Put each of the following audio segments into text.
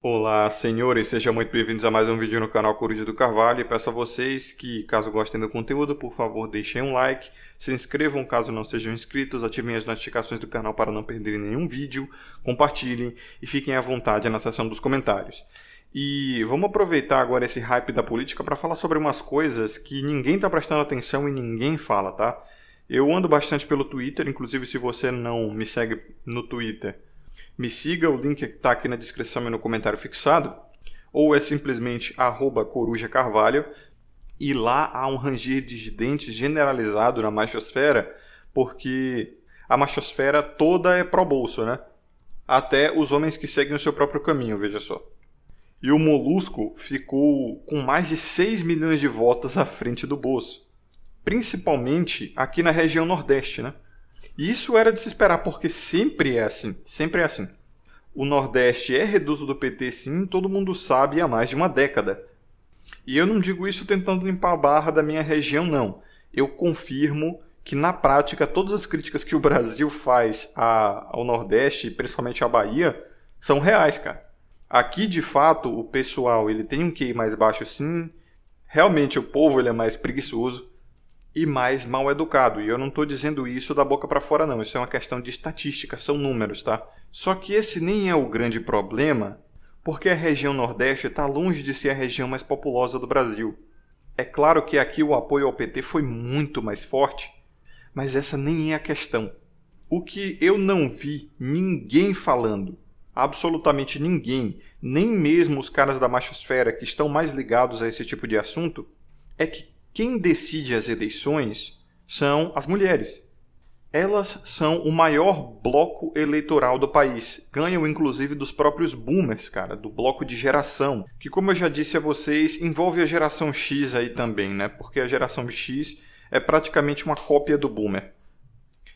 Olá, senhores, sejam muito bem-vindos a mais um vídeo no canal Coruja do Carvalho. E peço a vocês que, caso gostem do conteúdo, por favor, deixem um like, se inscrevam caso não sejam inscritos, ativem as notificações do canal para não perderem nenhum vídeo, compartilhem e fiquem à vontade na seção dos comentários. E vamos aproveitar agora esse hype da política para falar sobre umas coisas que ninguém está prestando atenção e ninguém fala, tá? Eu ando bastante pelo Twitter, inclusive se você não me segue no Twitter, me siga, o link está aqui na descrição e no comentário fixado, ou é simplesmente @corujacarvalho, e lá há um ranger de dentes generalizado na machosfera, porque a machosfera toda é pró-bolso, né? Até os homens que seguem o seu próprio caminho, veja só. E o Molusco ficou com mais de 6 milhões de votos à frente do Bolso, principalmente aqui na região Nordeste, né? E isso era de se esperar, porque sempre é assim, sempre é assim. O Nordeste é reduto do PT, sim, todo mundo sabe há mais de uma década. E eu não digo isso tentando limpar a barra da minha região, não. Eu confirmo que, na prática, todas as críticas que o Brasil faz ao Nordeste, principalmente à Bahia, são reais, cara. Aqui, de fato, o pessoal ele tem um QI mais baixo, sim. Realmente, o povo ele é mais preguiçoso e mais mal educado. E eu não estou dizendo isso da boca para fora, não. Isso é uma questão de estatística, são números, tá? Só que esse nem é o grande problema, porque a região Nordeste está longe de ser a região mais populosa do Brasil. É claro que aqui o apoio ao PT foi muito mais forte, mas essa nem é a questão. O que eu não vi ninguém falando, absolutamente ninguém, nem mesmo os caras da machosfera que estão mais ligados a esse tipo de assunto, é que quem decide as eleições são as mulheres. Elas são o maior bloco eleitoral do país. Ganham inclusive dos próprios boomers, cara, do bloco de geração. Que, como eu já disse a vocês, envolve a geração X aí também, né? Porque a geração X é praticamente uma cópia do boomer.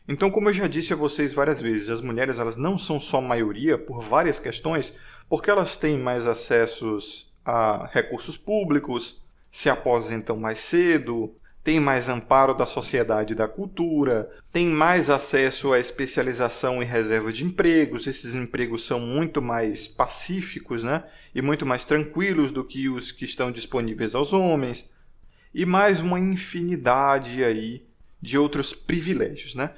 Então, como eu já disse a vocês várias vezes, as mulheres elas não são só maioria por várias questões, porque elas têm mais acessos a recursos públicos, se aposentam mais cedo, têm mais amparo da sociedade e da cultura, têm mais acesso à especialização e reserva de empregos. Esses empregos são muito mais pacíficos, né? E muito mais tranquilos do que os que estão disponíveis aos homens. E mais uma infinidade aí de outros privilégios, né?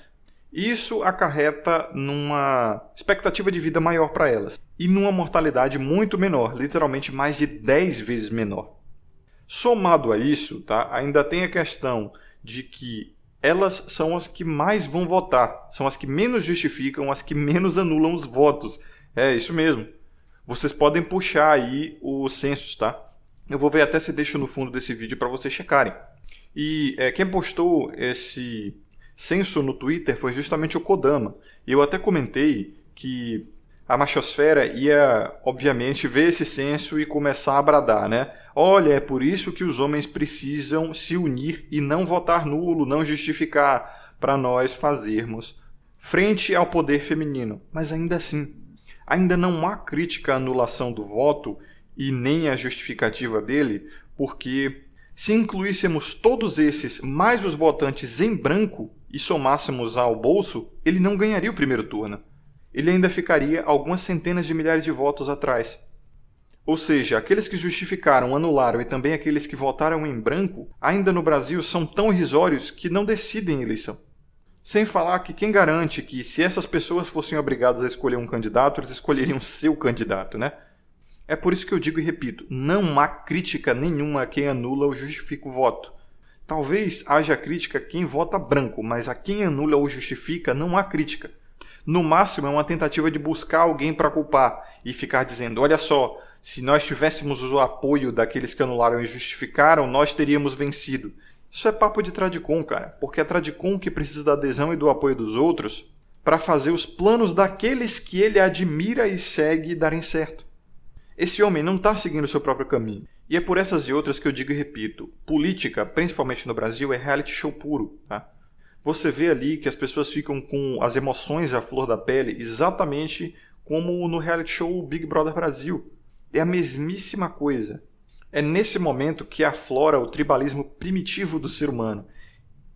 Isso acarreta numa expectativa de vida maior para elas e numa mortalidade muito menor, literalmente mais de 10 vezes menor. Somado a isso, tá, ainda tem a questão de que elas são as que mais vão votar, são as que menos justificam, as que menos anulam os votos. É isso mesmo. Vocês podem puxar aí os censos, tá? Eu vou ver até se deixo no fundo desse vídeo para vocês checarem. E quem postou esse censo no Twitter foi justamente o Kodama. E eu até comentei que a machosfera ia, obviamente, ver esse censo e começar a bradar, né? Olha, é por isso que os homens precisam se unir e não votar nulo, não justificar, para nós fazermos frente ao poder feminino. Mas ainda assim, ainda não há crítica à anulação do voto e nem a justificativa dele, porque se incluíssemos todos esses mais os votantes em branco e somássemos ao bolso, ele não ganharia o primeiro turno. Ele ainda ficaria algumas centenas de milhares de votos atrás. Ou seja, aqueles que justificaram, anularam e também aqueles que votaram em branco, ainda no Brasil são tão irrisórios que não decidem eleição. Sem falar que quem garante que se essas pessoas fossem obrigadas a escolher um candidato, eles escolheriam seu candidato, né? É por isso que eu digo e repito, não há crítica nenhuma a quem anula ou justifica o voto. Talvez haja crítica a quem vota branco, mas a quem anula ou justifica não há crítica. No máximo é uma tentativa de buscar alguém para culpar e ficar dizendo, olha só, se nós tivéssemos o apoio daqueles que anularam e justificaram, nós teríamos vencido. Isso é papo de Tradicon, cara, porque é Tradicon que precisa da adesão e do apoio dos outros para fazer os planos daqueles que ele admira e segue darem certo. Esse homem não está seguindo o seu próprio caminho. E é por essas e outras que eu digo e repito, política, principalmente no Brasil, é reality show puro, tá? Você vê ali que as pessoas ficam com as emoções à flor da pele, exatamente como no reality show Big Brother Brasil. É a mesmíssima coisa. É nesse momento que aflora o tribalismo primitivo do ser humano,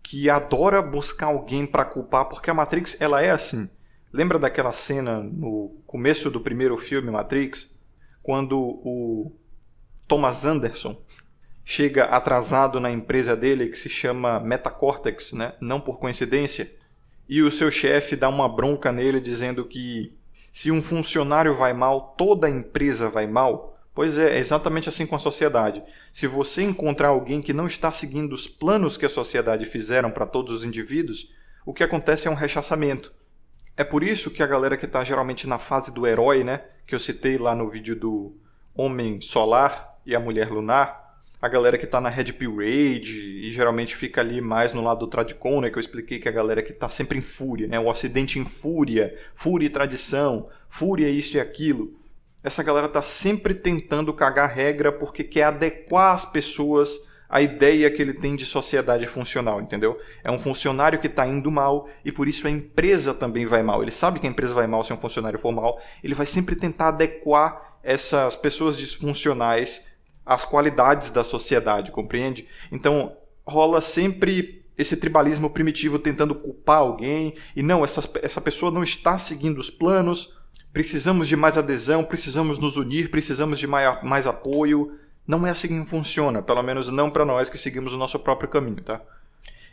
que adora buscar alguém para culpar, porque a Matrix ela é assim. Lembra daquela cena no começo do primeiro filme Matrix? quando o Thomas Anderson chega atrasado na empresa dele, que se chama Metacortex, né? Não por coincidência, e o seu chefe dá uma bronca nele dizendo que se um funcionário vai mal, toda a empresa vai mal. Pois é exatamente assim com a sociedade. Se você encontrar alguém que não está seguindo os planos que a sociedade fizeram para todos os indivíduos, o que acontece é um rechaçamento. É por isso que a galera que está geralmente na fase do herói, né, que eu citei lá no vídeo do Homem Solar e a Mulher Lunar, a galera que está na Red Pill Rage e geralmente fica ali mais no lado do Tradicon, né, que eu expliquei que é a galera que está sempre em fúria, né, o Ocidente em fúria, fúria e tradição, fúria isso e aquilo. Essa galera está sempre tentando cagar regra porque quer adequar as pessoas à ideia que ele tem de sociedade funcional, entendeu? É um funcionário que está indo mal e por isso a empresa também vai mal. Ele sabe que a empresa vai mal se um funcionário for mal, ele vai sempre tentar adequar essas pessoas disfuncionais as qualidades da sociedade, compreende? Então, rola sempre esse tribalismo primitivo tentando culpar alguém, e não, essa pessoa não está seguindo os planos, precisamos de mais adesão, precisamos nos unir, precisamos de mais apoio. Não é assim que funciona, pelo menos não para nós que seguimos o nosso próprio caminho, tá?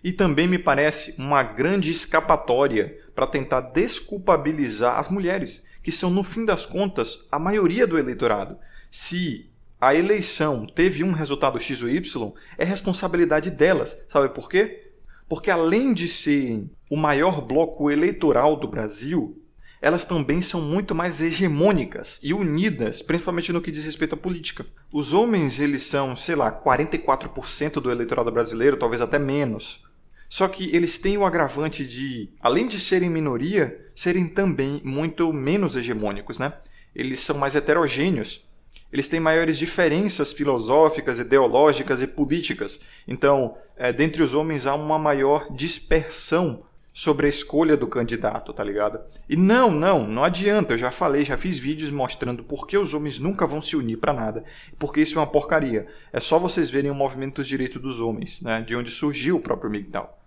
E também me parece uma grande escapatória para tentar desculpabilizar as mulheres, que são, no fim das contas, a maioria do eleitorado. Se a eleição teve um resultado X ou Y, é responsabilidade delas. Sabe por quê? Porque além de serem o maior bloco eleitoral do Brasil, elas também são muito mais hegemônicas e unidas, principalmente no que diz respeito à política. Os homens, eles são, 44% do eleitorado brasileiro, talvez até menos. Só que eles têm o agravante de, além de serem minoria, serem também muito menos hegemônicos, né? Eles são mais heterogêneos. Eles têm maiores diferenças filosóficas, ideológicas e políticas. Então, dentre os homens há uma maior dispersão sobre a escolha do candidato, tá ligado? E não adianta, eu já falei, já fiz vídeos mostrando por que os homens nunca vão se unir pra nada, porque isso é uma porcaria. É só vocês verem o movimento dos direitos dos homens, né, de onde surgiu o próprio MGTOW.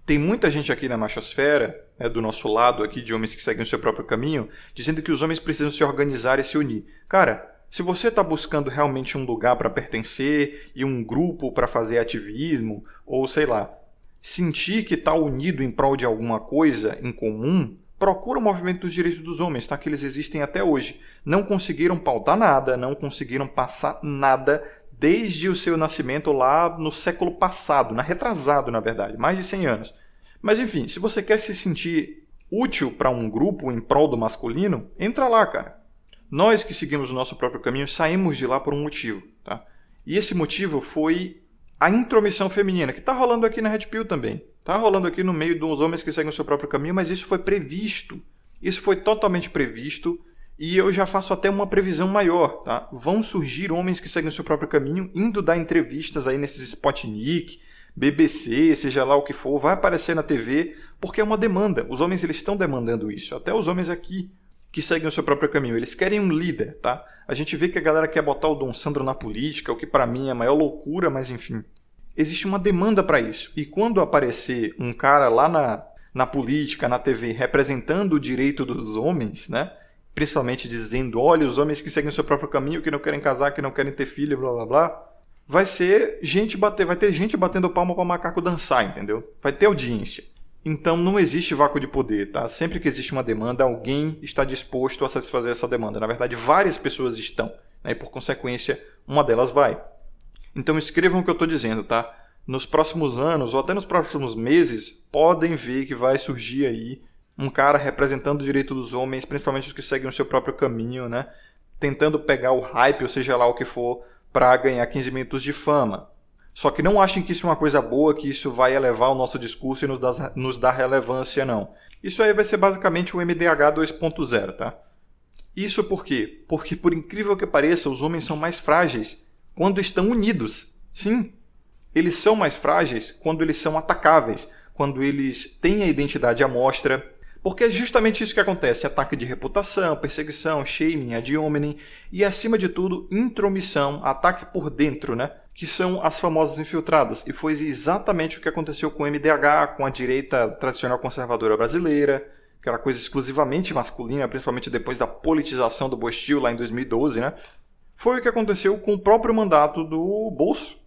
Tem muita gente aqui na machosfera, do nosso lado aqui, de homens que seguem o seu próprio caminho, dizendo que os homens precisam se organizar e se unir. Cara, se você está buscando realmente um lugar para pertencer e um grupo para fazer ativismo, ou sei lá, sentir que está unido em prol de alguma coisa em comum, procura o movimento dos direitos dos homens, tá? Que eles existem até hoje. Não conseguiram pautar nada, não conseguiram passar nada desde o seu nascimento lá no século passado, retrasado na verdade, mais de 100 anos. Mas enfim, se você quer se sentir útil para um grupo em prol do masculino, entra lá, cara. Nós que seguimos o nosso próprio caminho saímos de lá por um motivo, tá? E esse motivo foi a intromissão feminina, que está rolando aqui na Red Pill também. Está rolando aqui no meio dos homens que seguem o seu próprio caminho, mas isso foi previsto. Isso foi totalmente previsto e eu já faço até uma previsão maior, tá? Vão surgir homens que seguem o seu próprio caminho, indo dar entrevistas aí nesses Sputnik, BBC, seja lá o que for, vai aparecer na TV, porque é uma demanda. Os homens eles estão demandando isso, até os homens aqui que seguem o seu próprio caminho. Eles querem um líder, tá? A gente vê que a galera quer botar o Dom Sandro na política, o que para mim é a maior loucura, mas enfim. Existe uma demanda para isso. E quando aparecer um cara lá na política, na TV, representando o direito dos homens, né? Principalmente dizendo, olha, os homens que seguem o seu próprio caminho, que não querem casar, que não querem ter filho, blá blá blá, vai ter gente batendo palma para macaco dançar, entendeu? Vai ter audiência. Então não existe vácuo de poder, tá? Sempre que existe uma demanda, alguém está disposto a satisfazer essa demanda. Na verdade, várias pessoas estão, né? E por consequência, uma delas vai. Então escrevam o que eu estou dizendo, tá? Nos próximos anos, ou até nos próximos meses, podem ver que vai surgir aí um cara representando o direito dos homens, principalmente os que seguem o seu próprio caminho, né? Tentando pegar o hype, ou seja lá o que for, para ganhar 15 minutos de fama. Só que não achem que isso é uma coisa boa, que isso vai elevar o nosso discurso e nos dar relevância, não. Isso aí vai ser basicamente o MDH 2.0, tá? Isso por quê? Porque, por incrível que pareça, os homens são mais frágeis quando estão unidos. Sim, eles são mais frágeis quando eles são atacáveis, quando eles têm a identidade à mostra. Porque é justamente isso que acontece, ataque de reputação, perseguição, shaming, ad hominem e, acima de tudo, intromissão, ataque por dentro, né? Que são as famosas infiltradas. E foi exatamente o que aconteceu com o MDH, com a direita tradicional conservadora brasileira, que era coisa exclusivamente masculina, principalmente depois da politização do Bostil lá em 2012, né? Foi o que aconteceu com o próprio mandato do Bolso.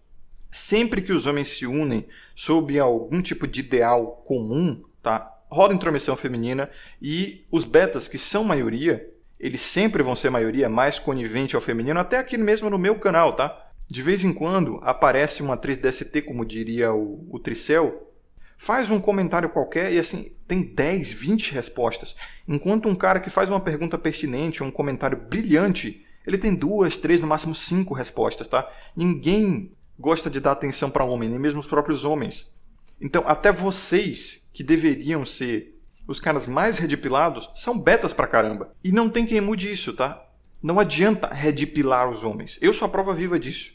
Sempre que os homens se unem sob algum tipo de ideal comum, tá? Rola intromissão feminina e os betas, que são maioria, eles sempre vão ser maioria, mais conivente ao feminino, até aqui mesmo no meu canal, tá? De vez em quando aparece uma atriz DST, como diria o Tricel, faz um comentário qualquer e assim, tem 10, 20 respostas. Enquanto um cara que faz uma pergunta pertinente, um comentário brilhante, ele tem 2, 3, no máximo 5 respostas, tá? Ninguém gosta de dar atenção para homem, nem mesmo os próprios homens. Então, até vocês, que deveriam ser os caras mais redipilados, são betas pra caramba. E não tem quem mude isso, tá? Não adianta redipilar os homens. Eu sou a prova viva disso.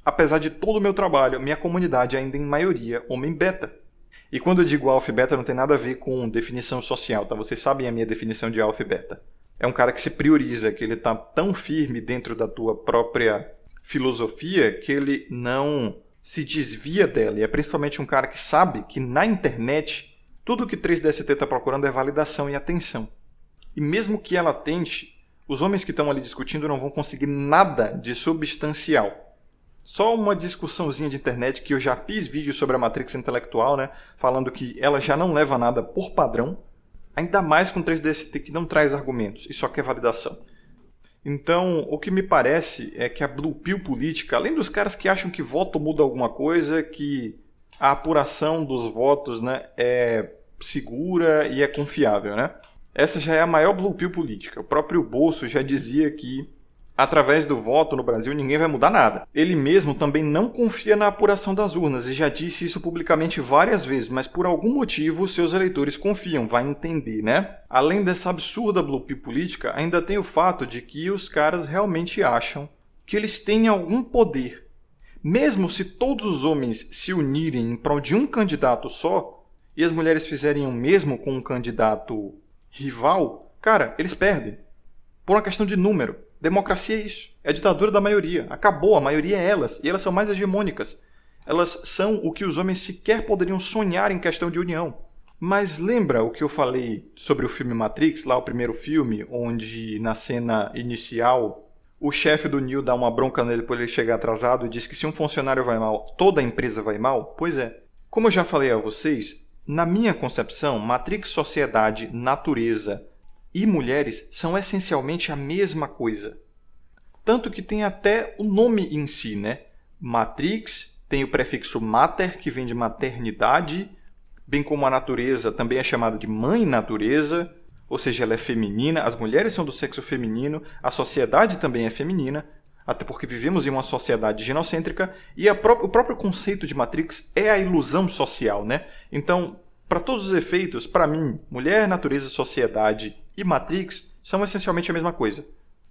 Apesar de todo o meu trabalho, minha comunidade ainda em maioria homem beta. E quando eu digo alfa e beta, não tem nada a ver com definição social, tá? Vocês sabem a minha definição de alfa e beta. É um cara que se prioriza, que ele tá tão firme dentro da tua própria filosofia que ele não se desvia dela. E é principalmente um cara que sabe que na internet tudo que 3DST está procurando é validação e atenção. E mesmo que ela tente, os homens que estão ali discutindo não vão conseguir nada de substancial. Só uma discussãozinha de internet, que eu já fiz vídeo sobre a Matrix intelectual, né? Falando que ela já não leva nada por padrão. Ainda mais com 3DST, que não traz argumentos e só quer validação. Então, o que me parece é que a Blue Pill política, além dos caras que acham que voto muda alguma coisa, que a apuração dos votos, né, é segura e é confiável, né? Essa já é a maior Blue Pill política. O próprio Bolso já dizia que, através do voto no Brasil, ninguém vai mudar nada. Ele mesmo também não confia na apuração das urnas e já disse isso publicamente várias vezes, mas por algum motivo seus eleitores confiam, vai entender, né? Além dessa absurda Blue Pill política, ainda tem o fato de que os caras realmente acham que eles têm algum poder. Mesmo se todos os homens se unirem em prol de um candidato só, e as mulheres fizerem o mesmo com um candidato rival, cara, eles perdem. Por uma questão de número. Democracia é isso. É a ditadura da maioria. Acabou, a maioria é elas. E elas são mais hegemônicas. Elas são o que os homens sequer poderiam sonhar em questão de união. Mas lembra o que eu falei sobre o filme Matrix, lá o primeiro filme, onde na cena inicial o chefe do Neo dá uma bronca nele por ele chegar atrasado e diz que se um funcionário vai mal, toda a empresa vai mal? Pois é. Como eu já falei a vocês, na minha concepção, Matrix, sociedade, natureza e mulheres são essencialmente a mesma coisa. Tanto que tem até o nome em si, né? Matrix tem o prefixo mater, que vem de maternidade, bem como a natureza também é chamada de mãe natureza, ou seja, ela é feminina, as mulheres são do sexo feminino, a sociedade também é feminina, até porque vivemos em uma sociedade ginocêntrica, e o próprio conceito de Matrix é a ilusão social, né? Então, para todos os efeitos, para mim, mulher, natureza, sociedade e Matrix são essencialmente a mesma coisa.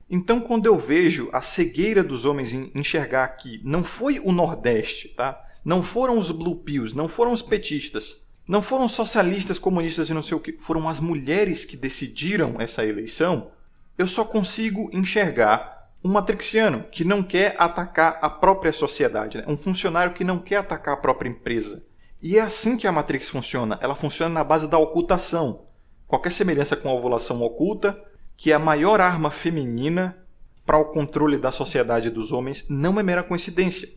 Então, quando eu vejo a cegueira dos homens em enxergar que não foi o Nordeste, tá? Não foram os Blue Pills, não foram os petistas, não foram socialistas, comunistas e não sei o que, foram as mulheres que decidiram essa eleição, eu só consigo enxergar um matrixiano que não quer atacar a própria sociedade, né? Um funcionário que não quer atacar a própria empresa. E é assim que a Matrix funciona. Ela funciona na base da ocultação. Qualquer semelhança com a ovulação oculta, que é a maior arma feminina para o controle da sociedade dos homens, não é mera coincidência.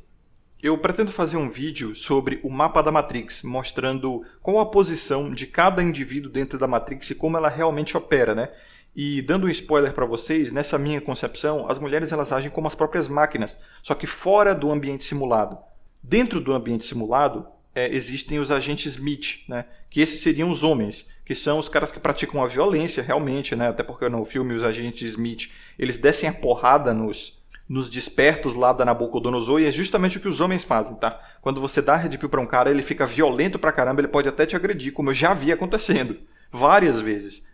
Eu pretendo fazer um vídeo sobre o mapa da Matrix, mostrando qual a posição de cada indivíduo dentro da Matrix e como ela realmente opera, né? E dando um spoiler para vocês, nessa minha concepção, as mulheres elas agem como as próprias máquinas, só que fora do ambiente simulado. Dentro do ambiente simulado, existem os agentes Smith, né? Que esses seriam os homens, que são os caras que praticam a violência realmente, né? Até porque no filme os agentes Smith, eles descem a porrada nos despertos lá da Nabucodonosor, e é justamente o que os homens fazem, tá? Quando você dá Red Pill pra um cara, ele fica violento pra caramba, ele pode até te agredir, como eu já vi acontecendo, várias vezes.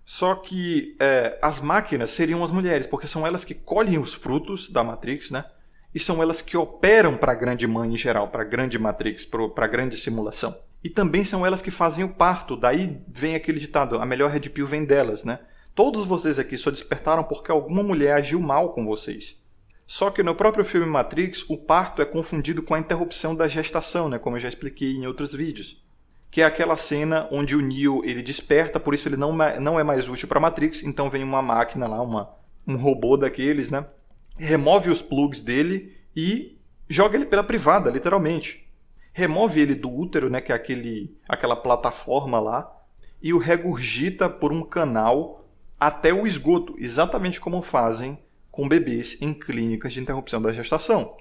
Só que as máquinas seriam as mulheres, porque são elas que colhem os frutos da Matrix, né? E são elas que operam para a grande mãe em geral, para a grande Matrix, para a grande simulação. E também são elas que fazem o parto, daí vem aquele ditado, a melhor Red Pill vem delas, né? Todos vocês aqui só despertaram porque alguma mulher agiu mal com vocês. Só que no próprio filme Matrix, o parto é confundido com a interrupção da gestação, né? Como eu já expliquei em outros vídeos. Que é aquela cena onde o Neo ele desperta, por isso ele não é mais útil para Matrix, então vem uma máquina lá, um robô daqueles, né? remove os plugs dele e joga ele pela privada, literalmente. Remove ele do útero, né, que é aquela plataforma lá, e o regurgita por um canal até o esgoto, exatamente como fazem com bebês em clínicas de interrupção da gestação.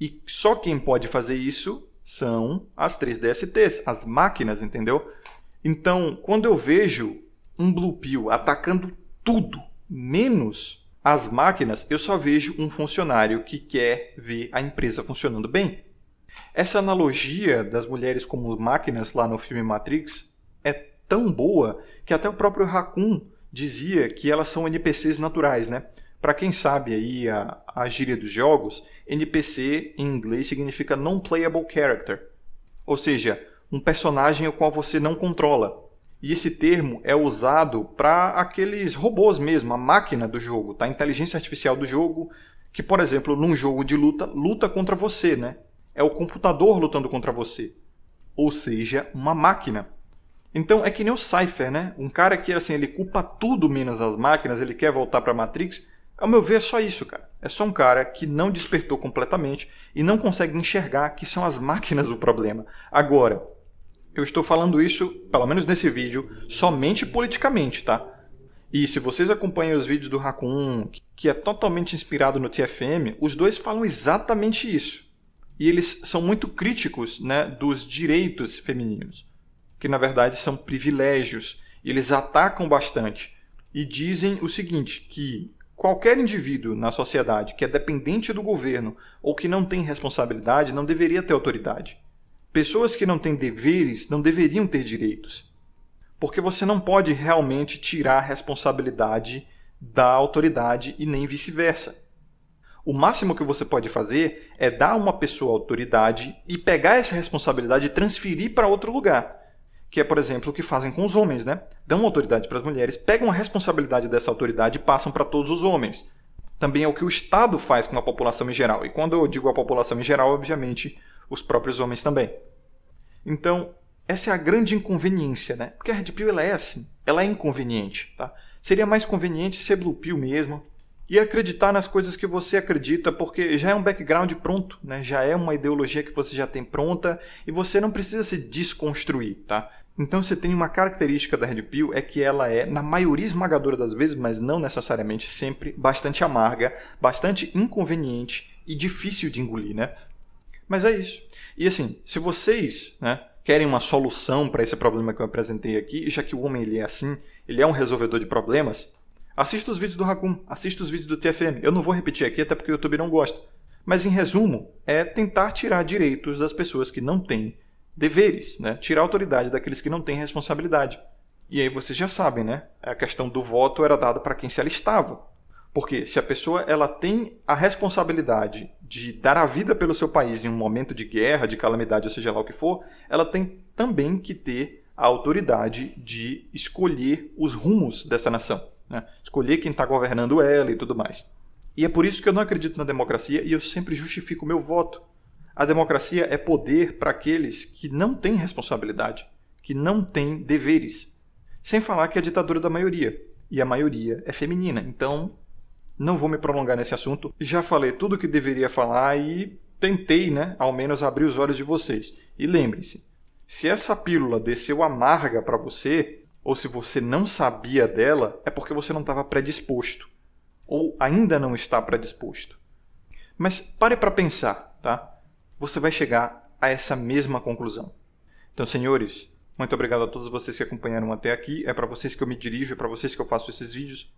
E só quem pode fazer isso são as 3DSTs, as máquinas, entendeu? Então, quando eu vejo um Blue Pill atacando tudo, menos as máquinas, eu só vejo um funcionário que quer ver a empresa funcionando bem. Essa analogia das mulheres como máquinas lá no filme Matrix é tão boa que até o próprio Raccoon dizia que elas são NPCs naturais, né? Para quem sabe aí a gíria dos jogos, NPC em inglês significa Non-Playable Character, ou seja, um personagem o qual você não controla. E esse termo é usado para aqueles robôs mesmo, a máquina do jogo, tá? A inteligência artificial do jogo, que, por exemplo, num jogo de luta contra você, né? É o computador lutando contra você, ou seja, uma máquina. Então é que nem o Cypher, né? Um cara que assim, ele culpa tudo menos as máquinas, ele quer voltar para a Matrix. Ao meu ver, é só isso, cara. É só um cara que não despertou completamente e não consegue enxergar que são as máquinas o problema. Agora, eu estou falando isso, pelo menos nesse vídeo, somente politicamente, tá? E se vocês acompanham os vídeos do Raccoon, que é totalmente inspirado no TFM, os dois falam exatamente isso. E eles são muito críticos, né, dos direitos femininos, que na verdade são privilégios. Eles atacam bastante e dizem o seguinte, que qualquer indivíduo na sociedade que é dependente do governo ou que não tem responsabilidade não deveria ter autoridade. Pessoas que não têm deveres não deveriam ter direitos. Porque você não pode realmente tirar a responsabilidade da autoridade e nem vice-versa. O máximo que você pode fazer é dar a uma pessoa autoridade e pegar essa responsabilidade e transferir para outro lugar. Que é, por exemplo, o que fazem com os homens, né? Dão autoridade para as mulheres, pegam a responsabilidade dessa autoridade e passam para todos os homens. Também é o que o Estado faz com a população em geral. E quando eu digo a população em geral, obviamente, os próprios homens também. Então, essa é a grande inconveniência, né? Porque a Red Pill ela é assim, ela é inconveniente, tá? Seria mais conveniente ser Blue Pill mesmo e acreditar nas coisas que você acredita, porque já é um background pronto, né? Já é uma ideologia que você já tem pronta e você não precisa se desconstruir, tá? Então você tem uma característica da Red Pill, é que ela é, na maioria esmagadora das vezes, mas não necessariamente sempre, bastante amarga, bastante inconveniente e difícil de engolir, né? Mas é isso. E assim, se vocês, né, querem uma solução para esse problema que eu apresentei aqui, já que o homem ele é assim, ele é um resolvedor de problemas, assista os vídeos do Raccoon, assista os vídeos do TFM. Eu não vou repetir aqui, até porque o YouTube não gosta. Mas em resumo, é tentar tirar direitos das pessoas que não têm deveres, né? Tirar a autoridade daqueles que não têm responsabilidade. E aí vocês já sabem, né? A questão do voto era dada para quem se alistava. Porque se a pessoa ela tem a responsabilidade de dar a vida pelo seu país em um momento de guerra, de calamidade, ou seja lá o que for, ela tem também que ter a autoridade de escolher os rumos dessa nação, né? Escolher quem está governando ela e tudo mais. E é por isso que eu não acredito na democracia e eu sempre justifico o meu voto. A democracia é poder para aqueles que não têm responsabilidade, que não têm deveres. Sem falar que é a ditadura da maioria. E a maioria é feminina. Então, não vou me prolongar nesse assunto. Já falei tudo o que deveria falar e tentei, né, ao menos abrir os olhos de vocês. E lembrem-se, se essa pílula desceu amarga para você, ou se você não sabia dela, é porque você não estava predisposto. Ou ainda não está predisposto. Mas pare para pensar, tá? Você vai chegar a essa mesma conclusão. Então, senhores, muito obrigado a todos vocês que acompanharam até aqui. É para vocês que eu me dirijo, é para vocês que eu faço esses vídeos.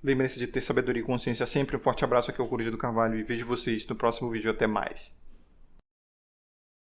Lembrem-se de ter sabedoria e consciência sempre. Um forte abraço, aqui é o Coruja do Carvalho e vejo vocês no próximo vídeo. Até mais.